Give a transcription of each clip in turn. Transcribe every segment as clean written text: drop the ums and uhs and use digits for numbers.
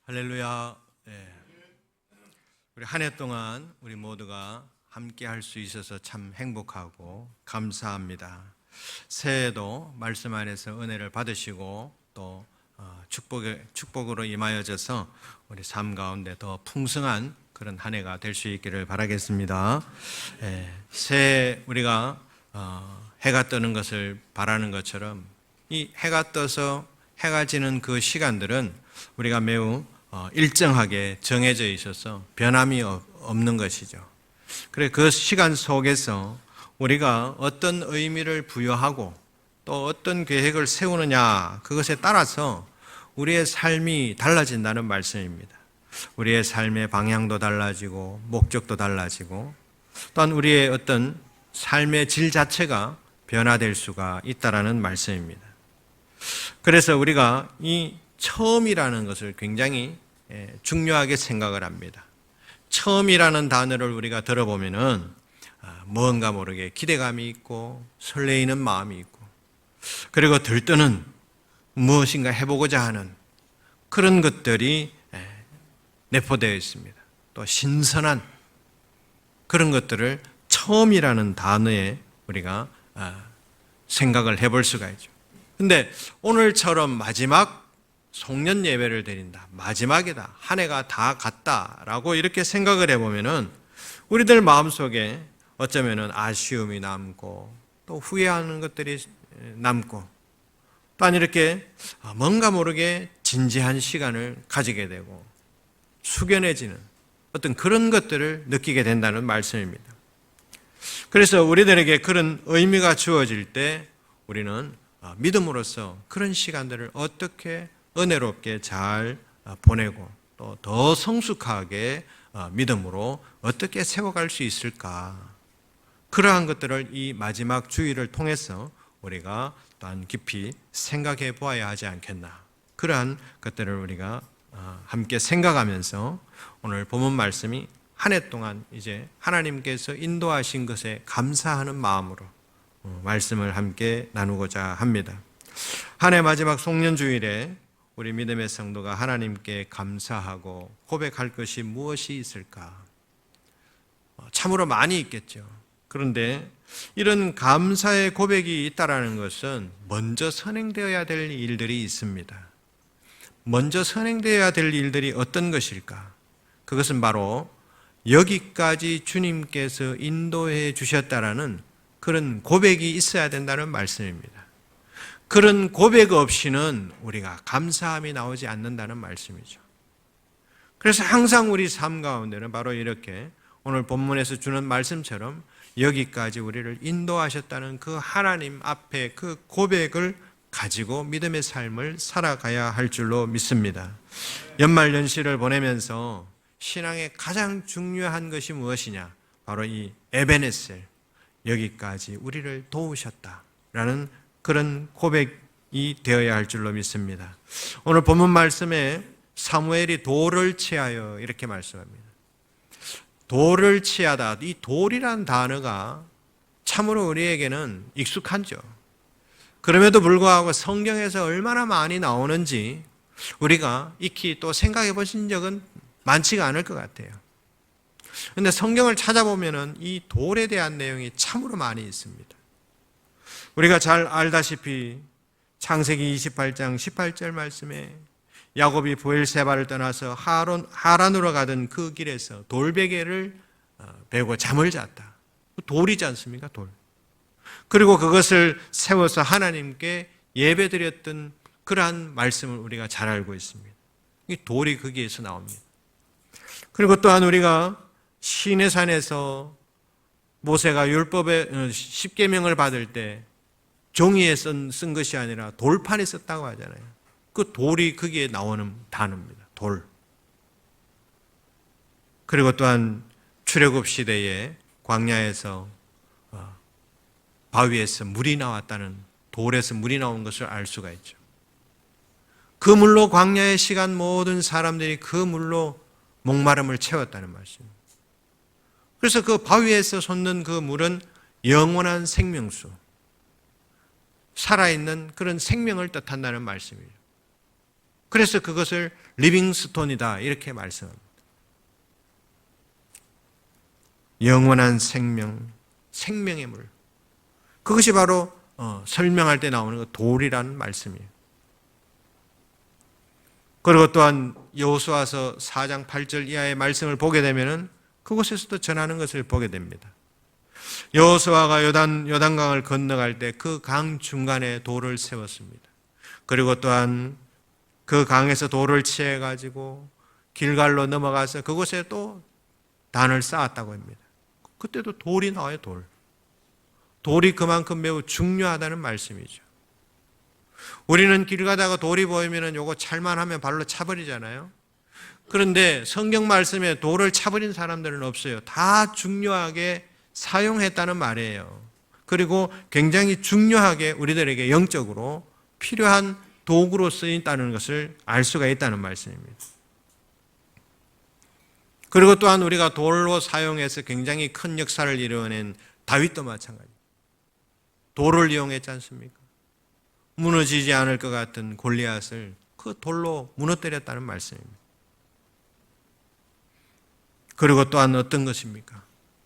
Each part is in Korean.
할렐루야. 네. 우리 한 해 동안 우리 모두가 함께 할 수 있어서 참 행복하고 감사합니다. 새해에도 말씀 안에서 은혜를 받으시고 또 축복으로 임하여져서 우리 삶 가운데 더 풍성한 그런 한 해가 될 수 있기를 바라겠습니다. 새해 우리가 해가 뜨는 것을 바라는 것처럼 이 해가 떠서 해가 지는 그 시간들은 우리가 매우 일정하게 정해져 있어서 변함이 없는 것이죠. 그래 그 시간 속에서 우리가 어떤 의미를 부여하고 또 어떤 계획을 세우느냐 그것에 따라서 우리의 삶이 달라진다는 말씀입니다. 우리의 삶의 방향도 달라지고 목적도 달라지고 또한 우리의 어떤 삶의 질 자체가 변화될 수가 있다라는 말씀입니다. 그래서 우리가 이 처음이라는 것을 굉장히 중요하게 생각을 합니다. 처음이라는 단어를 우리가 들어보면은 뭔가 모르게 기대감이 있고 설레이는 마음이 있고 그리고 들떠는 무엇인가 해보고자 하는 그런 것들이 내포되어 있습니다. 또 신선한 그런 것들을 처음이라는 단어에 우리가 생각을 해볼 수가 있죠. 근데 오늘처럼 마지막 송년 예배를 드린다. 마지막이다. 한 해가 다 갔다라고 이렇게 생각을 해보면은 우리들 마음속에 어쩌면은 아쉬움이 남고 또 후회하는 것들이 남고 또한 이렇게 뭔가 모르게 진지한 시간을 가지게 되고 숙연해지는 어떤 그런 것들을 느끼게 된다는 말씀입니다. 그래서 우리들에게 그런 의미가 주어질 때 우리는 믿음으로써 그런 시간들을 어떻게 은혜롭게 잘 보내고 또 더 성숙하게 믿음으로 어떻게 세워갈 수 있을까? 그러한 것들을 이 마지막 주일을 통해서 우리가 또한 깊이 생각해 보아야 하지 않겠나? 그러한 것들을 우리가 함께 생각하면서 오늘 본문 말씀이 한 해 동안 이제 하나님께서 인도하신 것에 감사하는 마음으로 말씀을 함께 나누고자 합니다. 한 해 마지막 송년주일에 우리 믿음의 성도가 하나님께 감사하고 고백할 것이 무엇이 있을까? 참으로 많이 있겠죠. 그런데 이런 감사의 고백이 있다라는 것은 먼저 선행되어야 될 일들이 있습니다. 먼저 선행되어야 될 일들이 어떤 것일까? 그것은 바로 여기까지 주님께서 인도해 주셨다라는 그런 고백이 있어야 된다는 말씀입니다. 그런 고백 없이는 우리가 감사함이 나오지 않는다는 말씀이죠. 그래서 항상 우리 삶 가운데는 바로 이렇게 오늘 본문에서 주는 말씀처럼 여기까지 우리를 인도하셨다는 그 하나님 앞에 그 고백을 가지고 믿음의 삶을 살아가야 할 줄로 믿습니다. 연말연시를 보내면서 신앙의 가장 중요한 것이 무엇이냐? 바로 이 에베네셀, 여기까지 우리를 도우셨다라는 그런 고백이 되어야 할 줄로 믿습니다. 오늘 본문 말씀에 사무엘이 돌을 취하여 이렇게 말씀합니다. 돌을 취하다. 이 돌이란 단어가 참으로 우리에게는 익숙하죠. 그럼에도 불구하고 성경에서 얼마나 많이 나오는지 우리가 익히 또 생각해 보신 적은 많지가 않을 것 같아요. 그런데 성경을 찾아보면은 이 돌에 대한 내용이 참으로 많이 있습니다. 우리가 잘 알다시피 창세기 28장 18절 말씀에 야곱이 브엘세바를 떠나서 하란으로 가던 그 길에서 돌베개를 베고 잠을 잤다. 돌이지 않습니까? 돌. 그리고 그것을 세워서 하나님께 예배드렸던 그러한 말씀을 우리가 잘 알고 있습니다. 이 돌이 거기에서 나옵니다. 그리고 또한 우리가 시내산에서 모세가 율법의 십계명을 받을 때 종이에 쓴 것이 아니라 돌판에 썼다고 하잖아요. 그 돌이 거기에 나오는 단어입니다. 돌. 그리고 또한 출애굽 시대에 광야에서 바위에서 물이 나왔다는, 돌에서 물이 나온 것을 알 수가 있죠. 그 물로 광야의 시간 모든 사람들이 그 물로 목마름을 채웠다는 말씀입니다. 그래서 그 바위에서 솟는 그 물은 영원한 생명수, 살아있는 그런 생명을 뜻한다는 말씀이에요. 그래서 그것을 리빙스톤이다 이렇게 말씀합니다. 영원한 생명, 생명의 물. 그것이 바로 설명할 때 나오는 그 돌이라는 말씀이에요. 그리고 또한 여호수아서 4장 8절 이하의 말씀을 보게 되면은 그곳에서도 전하는 것을 보게 됩니다. 여호수아가 요단강을 건너갈 때 그 강 중간에 돌을 세웠습니다. 그리고 또한 그 강에서 돌을 취해 가지고 길갈로 넘어가서 그곳에 또 단을 쌓았다고 합니다. 그때도 돌이 나와요, 돌. 돌이 그만큼 매우 중요하다는 말씀이죠. 우리는 길 가다가 돌이 보이면 요거 찰만하면 발로 차버리잖아요. 그런데 성경 말씀에 돌을 차버린 사람들은 없어요. 다 중요하게 사용했다는 말이에요. 그리고 굉장히 중요하게 우리들에게 영적으로 필요한 도구로 쓰인다는 것을 알 수가 있다는 말씀입니다. 그리고 또한 우리가 돌로 사용해서 굉장히 큰 역사를 이루어낸 다윗도 마찬가지입니다. 돌을 이용했지 않습니까? 무너지지 않을 것 같은 골리앗을 그 돌로 무너뜨렸다는 말씀입니다. 그리고 또한 어떤 것입니까?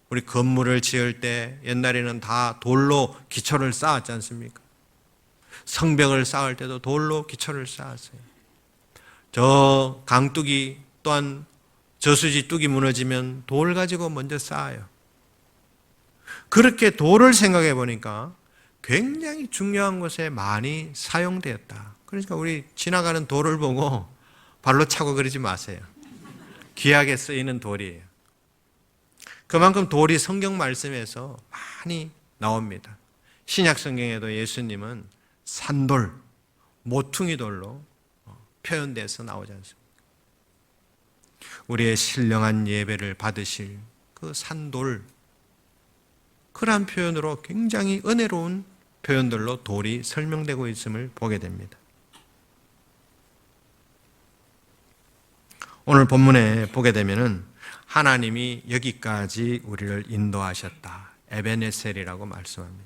우리 건물을 지을 때 옛날에는 다 돌로 기초를 쌓았지 않습니까? 성벽을 쌓을 때도 돌로 기초를 쌓았어요. 저 강둑이 또한 저수지 뚝이 무너지면 돌 가지고 먼저 쌓아요. 그렇게 돌을 생각해 보니까 굉장히 중요한 것에 많이 사용되었다. 그러니까 우리 지나가는 돌을 보고 발로 차고 그러지 마세요. 귀하게 쓰이는 돌이에요. 그만큼 돌이 성경 말씀에서 많이 나옵니다. 신약 성경에도 예수님은 산돌, 모퉁이 돌로 표현돼서 나오지 않습니까? 우리의 신령한 예배를 받으실 그 산돌, 그러한 표현으로 굉장히 은혜로운 표현들로 돌이 설명되고 있음을 보게 됩니다. 오늘 본문에 보게 되면은 하나님이 여기까지 우리를 인도하셨다. 에베네셀이라고 말씀합니다.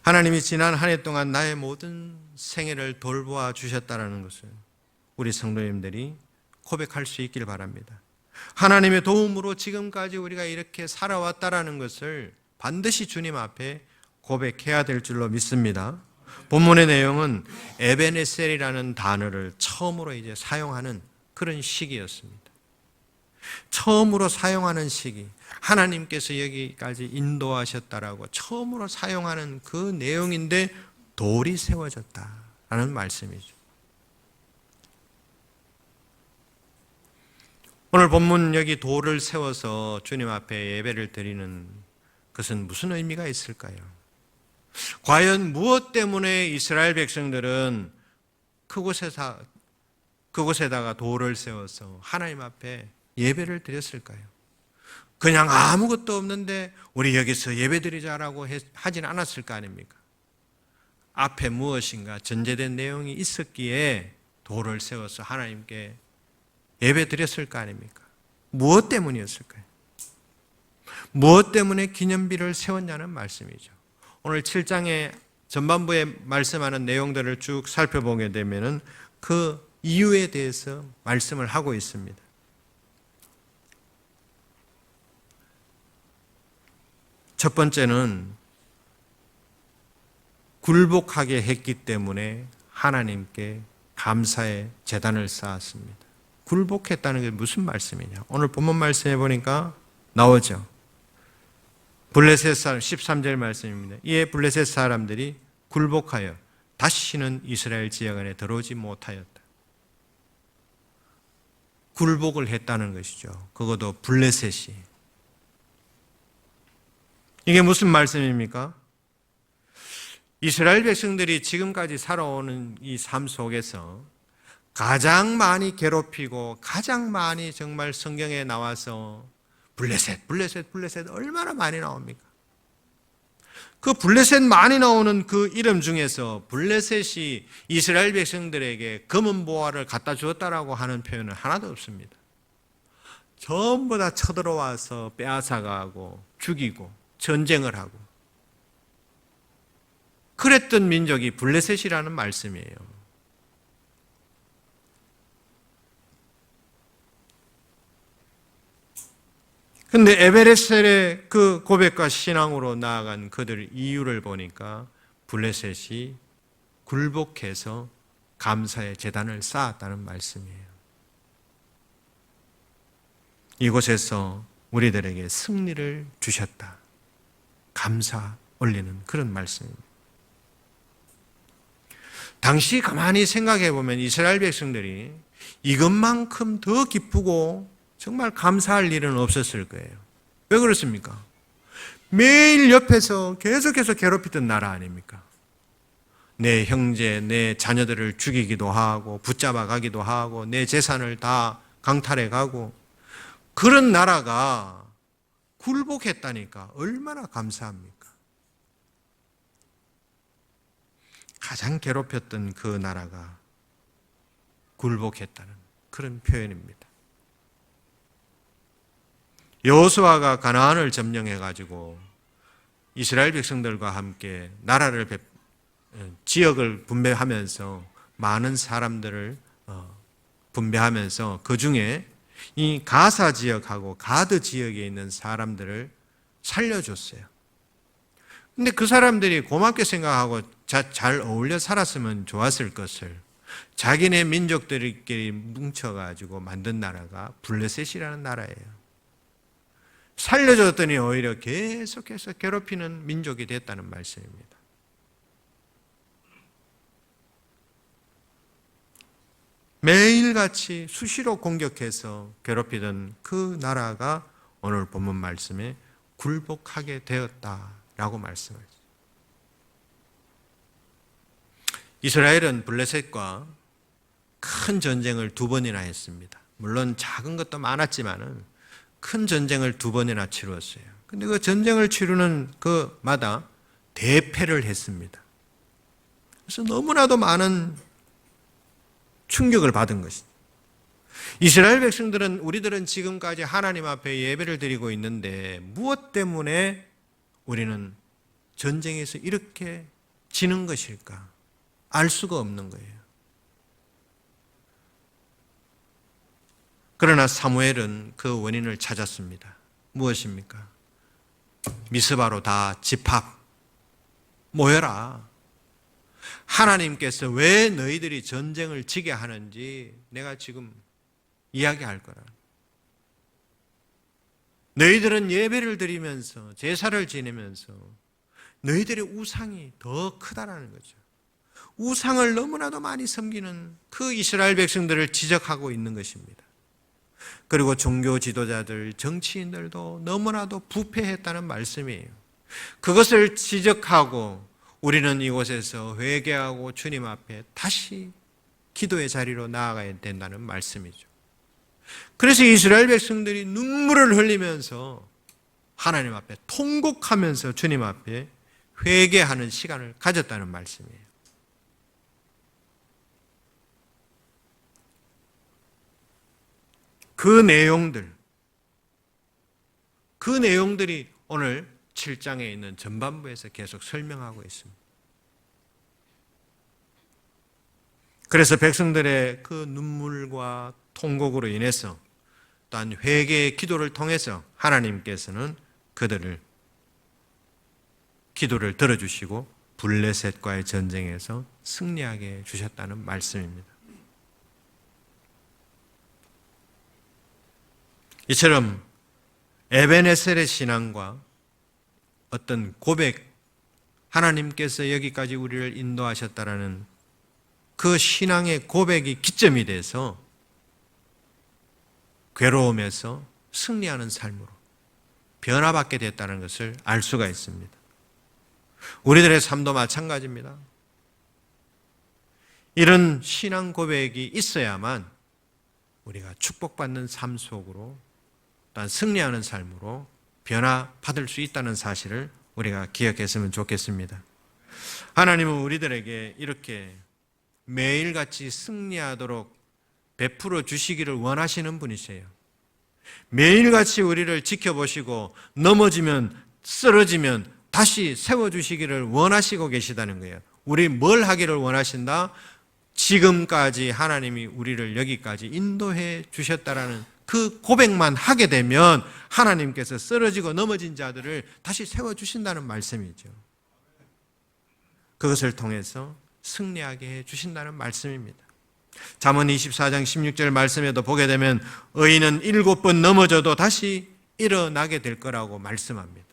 하나님이 지난 한 해 동안 나의 모든 생애를 돌보아 주셨다는 것을 우리 성도님들이 고백할 수 있기를 바랍니다. 하나님의 도움으로 지금까지 우리가 이렇게 살아왔다라는 것을 반드시 주님 앞에 고백해야 될 줄로 믿습니다. 본문의 내용은 에베네셀이라는 단어를 처음으로 이제 사용하는 그런 시기였습니다. 처음으로 사용하는 시기, 하나님께서 여기까지 인도하셨다라고 처음으로 사용하는 그 내용인데 돌이 세워졌다라는 말씀이죠. 오늘 본문 여기 돌을 세워서 주님 앞에 예배를 드리는 것은 무슨 의미가 있을까요? 과연 무엇 때문에 이스라엘 백성들은 그곳에다가 돌을 세워서 하나님 앞에 예배를 드렸을까요? 그냥 아무것도 없는데 우리 여기서 예배 드리자라고 하진 않았을 거 아닙니까? 앞에 무엇인가 전제된 내용이 있었기에 돌을 세워서 하나님께 예배 드렸을 거 아닙니까? 무엇 때문이었을까요? 무엇 때문에 기념비를 세웠냐는 말씀이죠. 오늘 7장의 전반부에 말씀하는 내용들을 쭉 살펴보게 되면은 그 이유에 대해서 말씀을 하고 있습니다. 첫 번째는 굴복하게 했기 때문에 하나님께 감사의 제단을 쌓았습니다. 굴복했다는 게 무슨 말씀이냐? 오늘 본문 말씀해 보니까 나오죠. 블레셋 사람 13절 말씀입니다. 이에 블레셋 사람들이 굴복하여 다시는 이스라엘 지역 안에 들어오지 못하였다. 굴복을 했다는 것이죠. 그것도 블레셋이. 이게 무슨 말씀입니까? 이스라엘 백성들이 지금까지 살아오는 이 삶 속에서 가장 많이 괴롭히고 가장 많이 정말 성경에 나와서 블레셋 얼마나 많이 나옵니까? 그 블레셋 많이 나오는 그 이름 중에서 블레셋이 이스라엘 백성들에게 검은 보화를 갖다 주었다라고 하는 표현은 하나도 없습니다. 전부 다 쳐들어와서 빼앗아가고 죽이고 전쟁을 하고 그랬던 민족이 블레셋이라는 말씀이에요. 근데 에베레셀의 그 고백과 신앙으로 나아간 그들 이유를 보니까 블레셋이 굴복해서 감사의 제단을 쌓았다는 말씀이에요. 이곳에서 우리들에게 승리를 주셨다. 감사 올리는 그런 말씀입니다. 당시 가만히 생각해 보면 이스라엘 백성들이 이것만큼 더 기쁘고 정말 감사할 일은 없었을 거예요. 왜 그렇습니까? 매일 옆에서 계속해서 괴롭히던 나라 아닙니까? 내 형제, 내 자녀들을 죽이기도 하고 붙잡아 가기도 하고 내 재산을 다 강탈해 가고 그런 나라가 굴복했다니까 얼마나 감사합니까? 가장 괴롭혔던 그 나라가 굴복했다는 그런 표현입니다. 여호수아가 가나안을 점령해 가지고 이스라엘 백성들과 함께 나라를 지역을 분배하면서 많은 사람들을 분배하면서 그 중에 이 가사 지역하고 가드 지역에 있는 사람들을 살려줬어요. 근데 그 사람들이 고맙게 생각하고 잘 어울려 살았으면 좋았을 것을 자기네 민족들끼리 뭉쳐가지고 만든 나라가 블레셋이라는 나라예요. 살려줬더니 오히려 계속해서 괴롭히는 민족이 됐다는 말씀입니다. 매일같이 수시로 공격해서 괴롭히던 그 나라가 오늘 본문 말씀에 굴복하게 되었다라고 말씀하셨습니다. 이스라엘은 블레셋과 큰 전쟁을 2번이나 했습니다. 물론 작은 것도 많았지만은 큰 전쟁을 2번이나 치루었어요. 근데 그 전쟁을 치르는 그마다 대패를 했습니다. 그래서 너무나도 많은 충격을 받은 것입니다. 이스라엘 백성들은 우리들은 지금까지 하나님 앞에 예배를 드리고 있는데 무엇 때문에 우리는 전쟁에서 이렇게 지는 것일까? 알 수가 없는 거예요. 그러나 사무엘은 그 원인을 찾았습니다. 무엇입니까? 미스바로 다 집합, 모여라. 하나님께서 왜 너희들이 전쟁을 지게 하는지 내가 지금 이야기할 거라. 너희들은 예배를 드리면서 제사를 지내면서 너희들의 우상이 더 크다라는 거죠. 우상을 너무나도 많이 섬기는 그 이스라엘 백성들을 지적하고 있는 것입니다. 그리고 종교 지도자들, 정치인들도 너무나도 부패했다는 말씀이에요. 그것을 지적하고 우리는 이곳에서 회개하고 주님 앞에 다시 기도의 자리로 나아가야 된다는 말씀이죠. 그래서 이스라엘 백성들이 눈물을 흘리면서 하나님 앞에 통곡하면서 주님 앞에 회개하는 시간을 가졌다는 말씀이에요. 그 내용들이 오늘 7장에 있는 전반부에서 계속 설명하고 있습니다. 그래서 백성들의 그 눈물과 통곡으로 인해서 또한 회개의 기도를 통해서 하나님께서는 그들을 기도를 들어주시고 블레셋과의 전쟁에서 승리하게 해주셨다는 말씀입니다. 이처럼 에베네셀의 신앙과 어떤 고백, 하나님께서 여기까지 우리를 인도하셨다라는 그 신앙의 고백이 기점이 돼서 괴로움에서 승리하는 삶으로 변화받게 됐다는 것을 알 수가 있습니다. 우리들의 삶도 마찬가지입니다. 이런 신앙 고백이 있어야만 우리가 축복받는 삶 속으로 또한 승리하는 삶으로 변화받을 수 있다는 사실을 우리가 기억했으면 좋겠습니다. 하나님은 우리들에게 이렇게 매일같이 승리하도록 베풀어 주시기를 원하시는 분이세요. 매일같이 우리를 지켜보시고 넘어지면 쓰러지면 다시 세워주시기를 원하시고 계시다는 거예요. 우리 뭘 하기를 원하신다? 지금까지 하나님이 우리를 여기까지 인도해 주셨다라는 그 고백만 하게 되면 하나님께서 쓰러지고 넘어진 자들을 다시 세워주신다는 말씀이죠. 그것을 통해서 승리하게 해주신다는 말씀입니다. 잠언 24장 16절 말씀에도 보게 되면 의인은 7번 넘어져도 다시 일어나게 될 거라고 말씀합니다.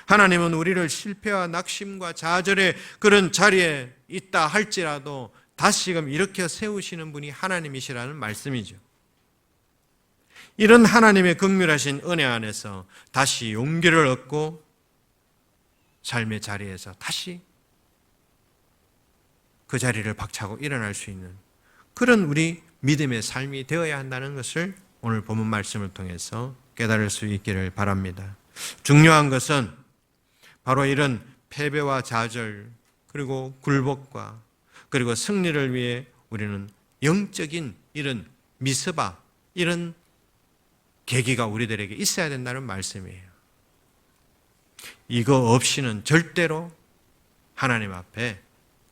하나님은 우리를 실패와 낙심과 좌절의 그런 자리에 있다 할지라도 다시금 일으켜 세우시는 분이 하나님이시라는 말씀이죠. 이런 하나님의 긍휼하신 은혜 안에서 다시 용기를 얻고 삶의 자리에서 다시 그 자리를 박차고 일어날 수 있는 그런 우리 믿음의 삶이 되어야 한다는 것을 오늘 본문 말씀을 통해서 깨달을 수 있기를 바랍니다. 중요한 것은 바로 이런 패배와 좌절 그리고 굴복과 그리고 승리를 위해 우리는 영적인 이런 미스바 이런 계기가 우리들에게 있어야 된다는 말씀이에요. 이거 없이는 절대로 하나님 앞에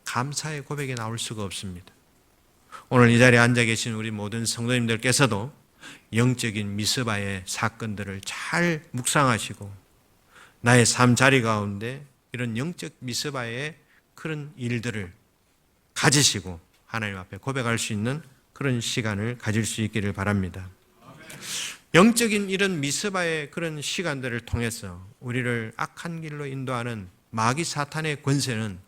감사의 고백이 나올 수가 없습니다. 오늘 이 자리에 앉아 계신 우리 모든 성도님들께서도 영적인 미스바의 사건들을 잘 묵상하시고 나의 삶 자리 가운데 이런 영적 미스바의 그런 일들을 가지시고 하나님 앞에 고백할 수 있는 그런 시간을 가질 수 있기를 바랍니다. 영적인 이런 미스바의 그런 시간들을 통해서 우리를 악한 길로 인도하는 마귀 사탄의 권세는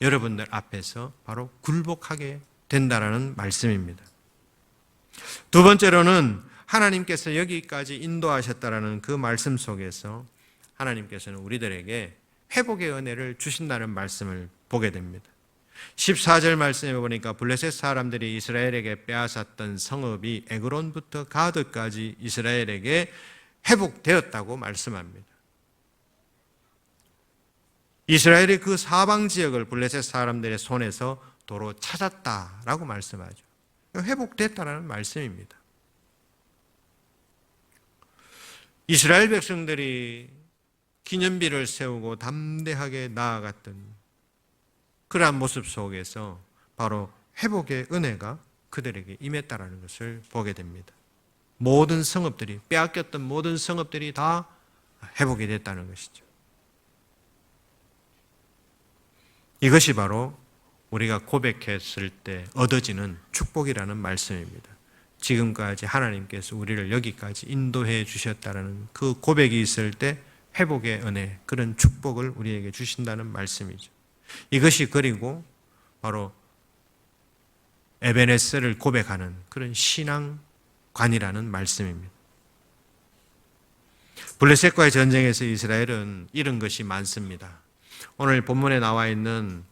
여러분들 앞에서 바로 굴복하게 된다라는 말씀입니다. 두 번째로는 하나님께서 여기까지 인도하셨다라는 그 말씀 속에서 하나님께서는 우리들에게 회복의 은혜를 주신다는 말씀을 보게 됩니다. 14절 말씀에 보니까 블레셋 사람들이 이스라엘에게 빼앗았던 성읍이 에그론부터 가드까지 이스라엘에게 회복되었다고 말씀합니다. 이스라엘의 그 사방 지역을 블레셋 사람들의 손에서 도로 찾았다라고 말씀하죠. 회복됐다라는 말씀입니다. 이스라엘 백성들이 기념비를 세우고 담대하게 나아갔던 그러한 모습 속에서 바로 회복의 은혜가 그들에게 임했다라는 것을 보게 됩니다. 모든 성읍들이 빼앗겼던 모든 성읍들이 다 회복이 됐다는 것이죠. 이것이 바로 우리가 고백했을 때 얻어지는 축복이라는 말씀입니다. 지금까지 하나님께서 우리를 여기까지 인도해 주셨다는 그 고백이 있을 때 회복의 은혜, 그런 축복을 우리에게 주신다는 말씀이죠. 이것이 그리고 바로 에베네셀을 고백하는 그런 신앙관이라는 말씀입니다. 블레셋과의 전쟁에서 이스라엘은 잃은 것이 많습니다. 오늘 본문에 나와 있는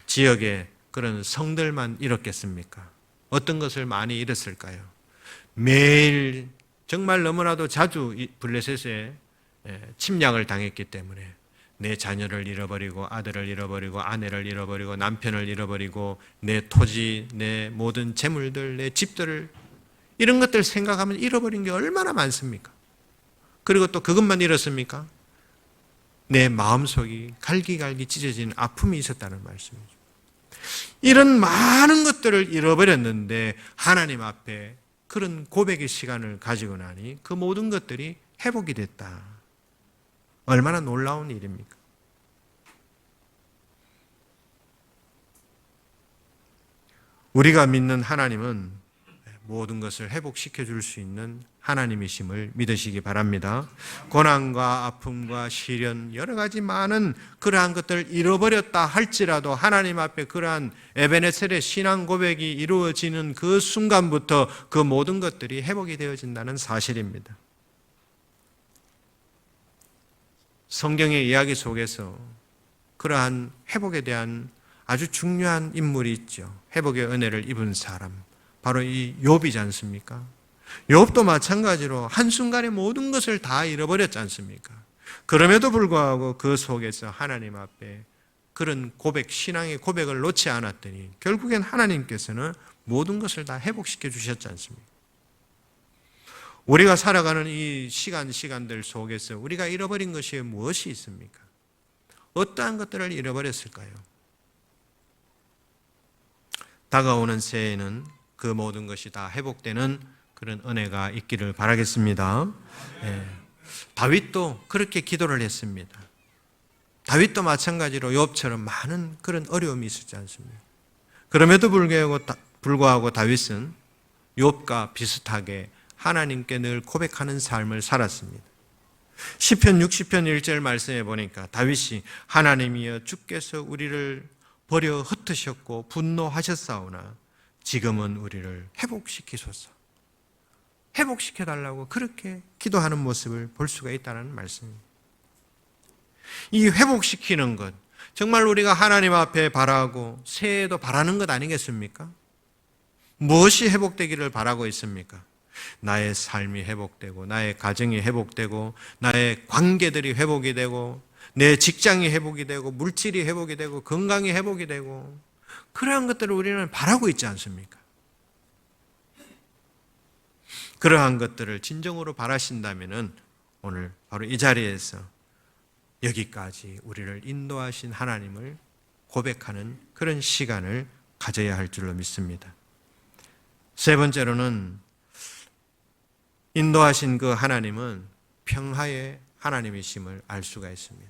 지역의 그런 성들만 잃었겠습니까? 어떤 것을 많이 잃었을까요? 매일 정말 너무나도 자주 블레셋에 침략을 당했기 때문에 내 자녀를 잃어버리고 아들을 잃어버리고 아내를 잃어버리고 남편을 잃어버리고 내 토지, 내 모든 재물들, 내 집들을 이런 것들 생각하면 잃어버린 게 얼마나 많습니까? 그리고 또 그것만 잃었습니까? 내 마음속이 갈기갈기 찢어지는 아픔이 있었다는 말씀이죠. 이런 많은 것들을 잃어버렸는데 하나님 앞에 그런 고백의 시간을 가지고 나니 그 모든 것들이 회복이 됐다. 얼마나 놀라운 일입니까? 우리가 믿는 하나님은 모든 것을 회복시켜 줄 수 있는 하나님이심을 믿으시기 바랍니다. 고난과 아픔과 시련 여러 가지 많은 그러한 것들을 잃어버렸다 할지라도 하나님 앞에 그러한 에베네셀의 신앙 고백이 이루어지는 그 순간부터 그 모든 것들이 회복이 되어진다는 사실입니다. 성경의 이야기 속에서 그러한 회복에 대한 아주 중요한 인물이 있죠. 회복의 은혜를 입은 사람, 바로 이 욥이지 않습니까? 욥도 마찬가지로 한순간에 모든 것을 다 잃어버렸지 않습니까? 그럼에도 불구하고 그 속에서 하나님 앞에 그런 고백, 신앙의 고백을 놓지 않았더니 결국엔 하나님께서는 모든 것을 다 회복시켜 주셨지 않습니까? 우리가 살아가는 이 시간들 속에서 우리가 잃어버린 것이 무엇이 있습니까? 어떠한 것들을 잃어버렸을까요? 다가오는 새해에는 그 모든 것이 다 회복되는 그런 은혜가 있기를 바라겠습니다. 예. 다윗도 그렇게 기도를 했습니다. 다윗도 마찬가지로 욥처럼 많은 그런 어려움이 있었지 않습니까? 그럼에도 불구하고 다윗은 욥과 비슷하게 하나님께 늘 고백하는 삶을 살았습니다. 시편 60편 1절 말씀에 보니까 다윗이 하나님이여 주께서 우리를 버려 흩으셨고 분노하셨사오나 지금은 우리를 회복시키소서. 회복시켜달라고 그렇게 기도하는 모습을 볼 수가 있다는 말씀입니다. 이 회복시키는 것, 정말 우리가 하나님 앞에 바라고 새해에도 바라는 것 아니겠습니까? 무엇이 회복되기를 바라고 있습니까? 나의 삶이 회복되고, 나의 가정이 회복되고, 나의 관계들이 회복이 되고, 내 직장이 회복이 되고, 물질이 회복이 되고, 건강이 회복이 되고, 그러한 것들을 우리는 바라고 있지 않습니까? 그러한 것들을 진정으로 바라신다면 오늘 바로 이 자리에서 여기까지 우리를 인도하신 하나님을 고백하는 그런 시간을 가져야 할 줄로 믿습니다. 세 번째로는 인도하신 그 하나님은 평화의 하나님이심을 알 수가 있습니다.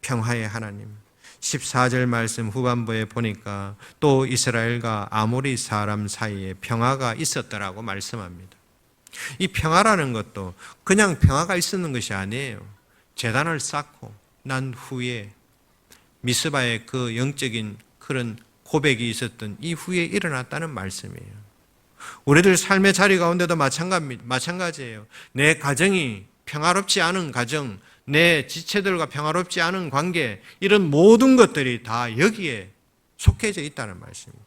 평화의 하나님. 14절 말씀 후반부에 보니까 또 이스라엘과 아모리 사람 사이에 평화가 있었더라고 말씀합니다. 이 평화라는 것도 그냥 평화가 있었는 것이 아니에요. 제단을 쌓고 난 후에 미스바의 그 영적인 그런 고백이 있었던 이후에 일어났다는 말씀이에요. 우리들 삶의 자리 가운데도 마찬가지예요. 내 가정이 평화롭지 않은 가정, 내 지체들과 평화롭지 않은 관계, 이런 모든 것들이 다 여기에 속해져 있다는 말씀입니다.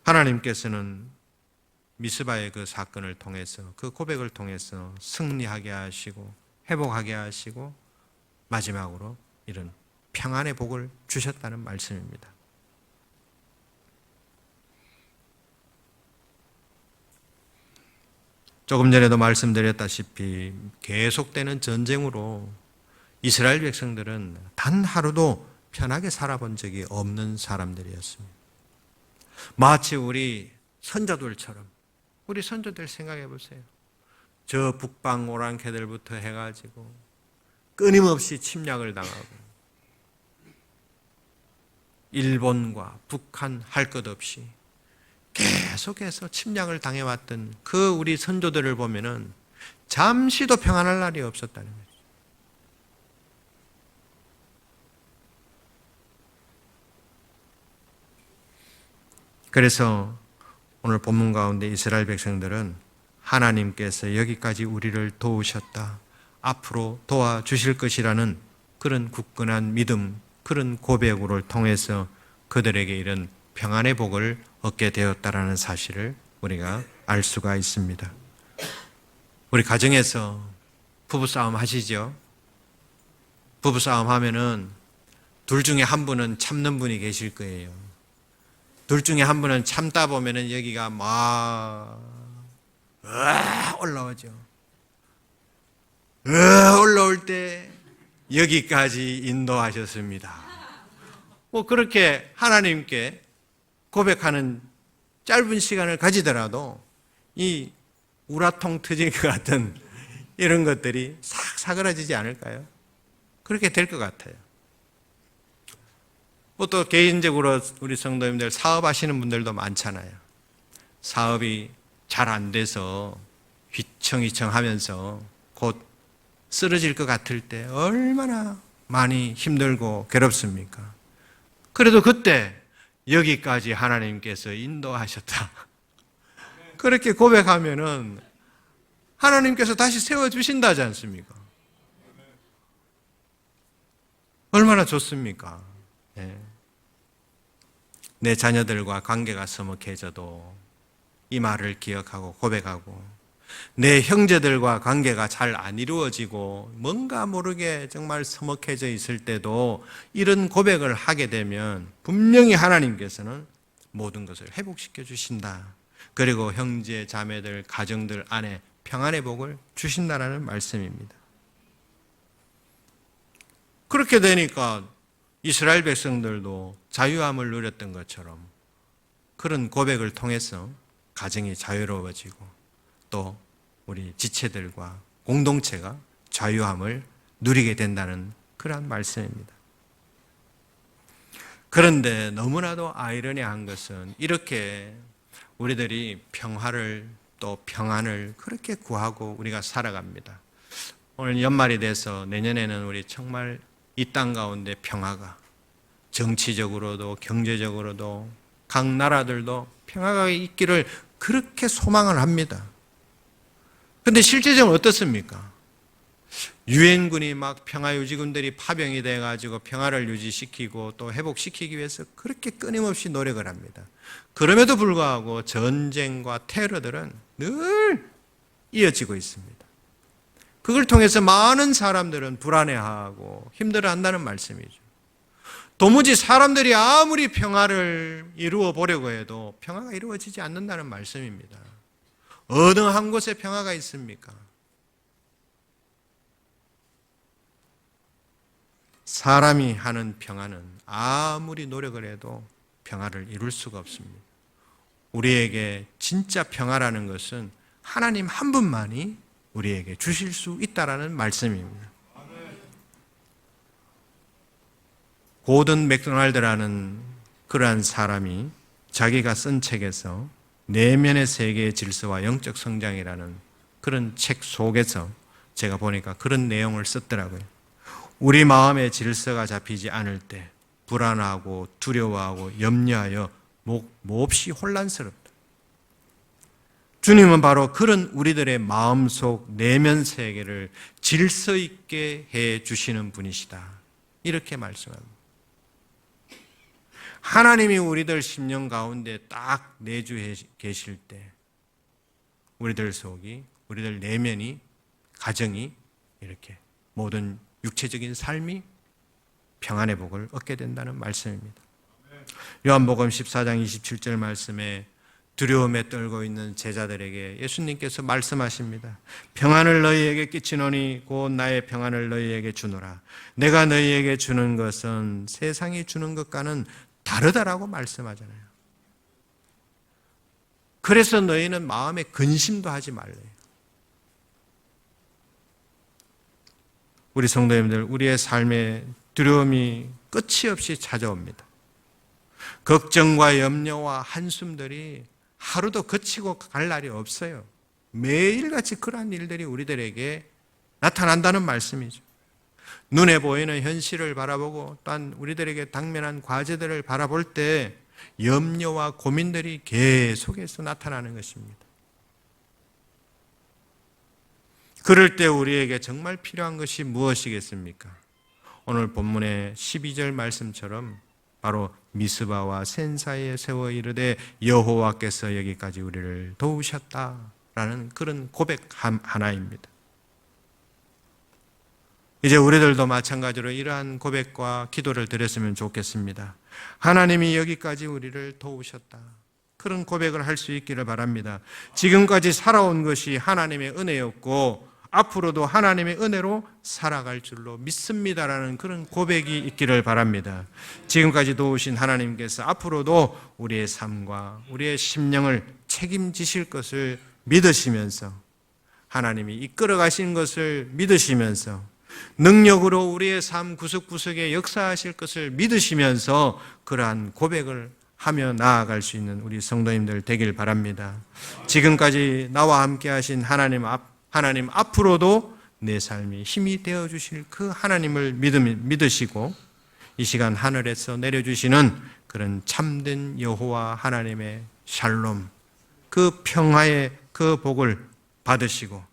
하나님께서는 미스바의 그 사건을 통해서, 그 고백을 통해서 승리하게 하시고 회복하게 하시고 마지막으로 이런 평안의 복을 주셨다는 말씀입니다. 조금 전에도 말씀드렸다시피 계속되는 전쟁으로 이스라엘 백성들은 단 하루도 편하게 살아본 적이 없는 사람들이었습니다. 마치 우리 선조들처럼, 우리 선조들 생각해 보세요. 저 북방 오랑캐들부터 해가지고 끊임없이 침략을 당하고 일본과 북한 할 것 없이 계속해서 침략을 당해왔던 그 우리 선조들을 보면은 잠시도 평안할 날이 없었다는 거죠. 그래서 오늘 본문 가운데 이스라엘 백성들은 하나님께서 여기까지 우리를 도우셨다, 앞으로 도와주실 것이라는 그런 굳건한 믿음, 그런 고백을 통해서 그들에게 이런 평안의 복을 얻게 되었다라는 사실을 우리가 알 수가 있습니다. 우리 가정에서 부부싸움 하시죠? 부부싸움 하면은 둘 중에 한 분은 참는 분이 계실 거예요. 둘 중에 한 분은 참다 보면은 여기가 막 올라오죠. 올라올 때 여기까지 인도하셨습니다. 뭐 그렇게 하나님께 고백하는 짧은 시간을 가지더라도 이 우라통 터질 것 같은 이런 것들이 싹 사그라지지 않을까요? 그렇게 될 것 같아요. 또 개인적으로 우리 성도님들 사업하시는 분들도 많잖아요. 사업이 잘 안 돼서 휘청휘청 하면서 곧 쓰러질 것 같을 때 얼마나 많이 힘들고 괴롭습니까? 그래도 그때 여기까지 하나님께서 인도하셨다, 그렇게 고백하면은 하나님께서 다시 세워주신다지 않습니까? 얼마나 좋습니까? 네. 내 자녀들과 관계가 서먹해져도 이 말을 기억하고 고백하고, 내 형제들과 관계가 잘 안 이루어지고 뭔가 모르게 정말 서먹해져 있을 때도 이런 고백을 하게 되면 분명히 하나님께서는 모든 것을 회복시켜 주신다, 그리고 형제, 자매들, 가정들 안에 평안의 복을 주신다라는 말씀입니다. 그렇게 되니까 이스라엘 백성들도 자유함을 누렸던 것처럼 그런 고백을 통해서 가정이 자유로워지고 또 우리 지체들과 공동체가 자유함을 누리게 된다는 그러한 말씀입니다. 그런데 너무나도 아이러니한 것은 이렇게 우리들이 평화를 또 평안을 그렇게 구하고 우리가 살아갑니다. 오늘 연말이 돼서 내년에는 우리 정말 이 땅 가운데 평화가 정치적으로도 경제적으로도 각 나라들도 평화가 있기를 그렇게 소망을 합니다. 그런데 실제적으로 어떻습니까? 유엔군이 막 평화유지군들이 파병이 돼가지고 평화를 유지시키고 또 회복시키기 위해서 그렇게 끊임없이 노력을 합니다. 그럼에도 불구하고 전쟁과 테러들은 늘 이어지고 있습니다. 그걸 통해서 많은 사람들은 불안해하고 힘들어한다는 말씀이죠. 도무지 사람들이 아무리 평화를 이루어 보려고 해도 평화가 이루어지지 않는다는 말씀입니다. 어느 한 곳에 평화가 있습니까? 사람이 하는 평화는 아무리 노력을 해도 평화를 이룰 수가 없습니다. 우리에게 진짜 평화라는 것은 하나님 한 분만이 우리에게 주실 수 있다라는 말씀입니다. 고든 맥도날드라는 그러한 사람이 자기가 쓴 책에서 내면의 세계의 질서와 영적 성장이라는 그런 책 속에서 제가 보니까 그런 내용을 썼더라고요. 우리 마음의 질서가 잡히지 않을 때 불안하고 두려워하고 염려하여 몹시 혼란스럽다. 주님은 바로 그런 우리들의 마음속 내면 세계를 질서 있게 해 주시는 분이시다. 이렇게 말씀합니다. 하나님이 우리들 심령 가운데 딱 내주해 계실 때 우리들 속이, 우리들 내면이, 가정이 이렇게 모든 육체적인 삶이 평안의 복을 얻게 된다는 말씀입니다. 요한복음 14장 27절 말씀에 두려움에 떨고 있는 제자들에게 예수님께서 말씀하십니다. 평안을 너희에게 끼치노니 곧 나의 평안을 너희에게 주노라. 내가 너희에게 주는 것은 세상이 주는 것과는 다르다라고 말씀하잖아요. 그래서 너희는 마음에 근심도 하지 말래요. 우리 성도님들, 우리의 삶에 두려움이 끝이 없이 찾아옵니다. 걱정과 염려와 한숨들이 하루도 그치고 갈 날이 없어요. 매일같이 그러한 일들이 우리들에게 나타난다는 말씀이죠. 눈에 보이는 현실을 바라보고 또한 우리들에게 당면한 과제들을 바라볼 때 염려와 고민들이 계속해서 나타나는 것입니다. 그럴 때 우리에게 정말 필요한 것이 무엇이겠습니까? 오늘 본문의 12절 말씀처럼 바로 미스바와 센 사이에 세워 이르되 여호와께서 여기까지 우리를 도우셨다라는 그런 고백 하나입니다. 이제 우리들도 마찬가지로 이러한 고백과 기도를 드렸으면 좋겠습니다. 하나님이 여기까지 우리를 도우셨다. 그런 고백을 할 수 있기를 바랍니다. 지금까지 살아온 것이 하나님의 은혜였고 앞으로도 하나님의 은혜로 살아갈 줄로 믿습니다라는 그런 고백이 있기를 바랍니다. 지금까지 도우신 하나님께서 앞으로도 우리의 삶과 우리의 심령을 책임지실 것을 믿으시면서 하나님이 이끌어 가신 것을 믿으시면서 능력으로 우리의 삶 구석구석에 역사하실 것을 믿으시면서 그러한 고백을 하며 나아갈 수 있는 우리 성도님들 되길 바랍니다. 지금까지 나와 함께 하신 하나님 앞으로도 내 삶이 힘이 되어주실 그 하나님을 믿으시고 이 시간 하늘에서 내려주시는 그런 참된 여호와 하나님의 샬롬, 그 평화의 그 복을 받으시고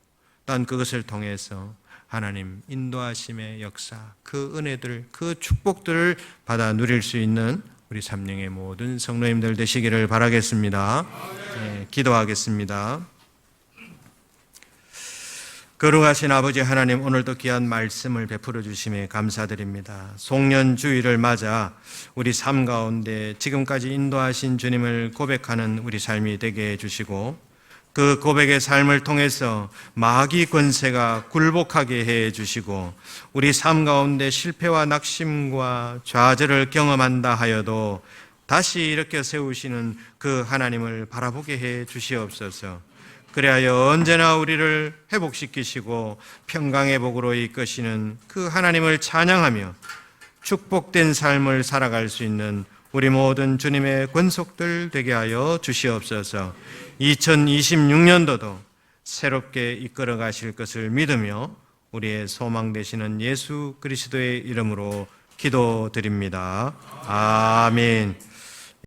또한 그것을 통해서 하나님 인도하심의 역사, 그 은혜들, 그 축복들을 받아 누릴 수 있는 우리 삼령의 모든 성도님들 되시기를 바라겠습니다. 네, 기도하겠습니다. 거룩하신 아버지 하나님, 오늘도 귀한 말씀을 베풀어 주심에 감사드립니다. 송년주일을 맞아 우리 삶 가운데 지금까지 인도하신 주님을 고백하는 우리 삶이 되게 해주시고 그 고백의 삶을 통해서 마귀 권세가 굴복하게 해 주시고 우리 삶 가운데 실패와 낙심과 좌절을 경험한다 하여도 다시 일으켜 세우시는 그 하나님을 바라보게 해 주시옵소서. 그리하여 언제나 우리를 회복시키시고 평강의 복으로 이끄시는 그 하나님을 찬양하며 축복된 삶을 살아갈 수 있는 우리 모든 주님의 권속들 되게 하여 주시옵소서. 2026년도도 새롭게 이끌어 가실 것을 믿으며 우리의 소망 되시는 예수 그리스도의 이름으로 기도드립니다. 아멘.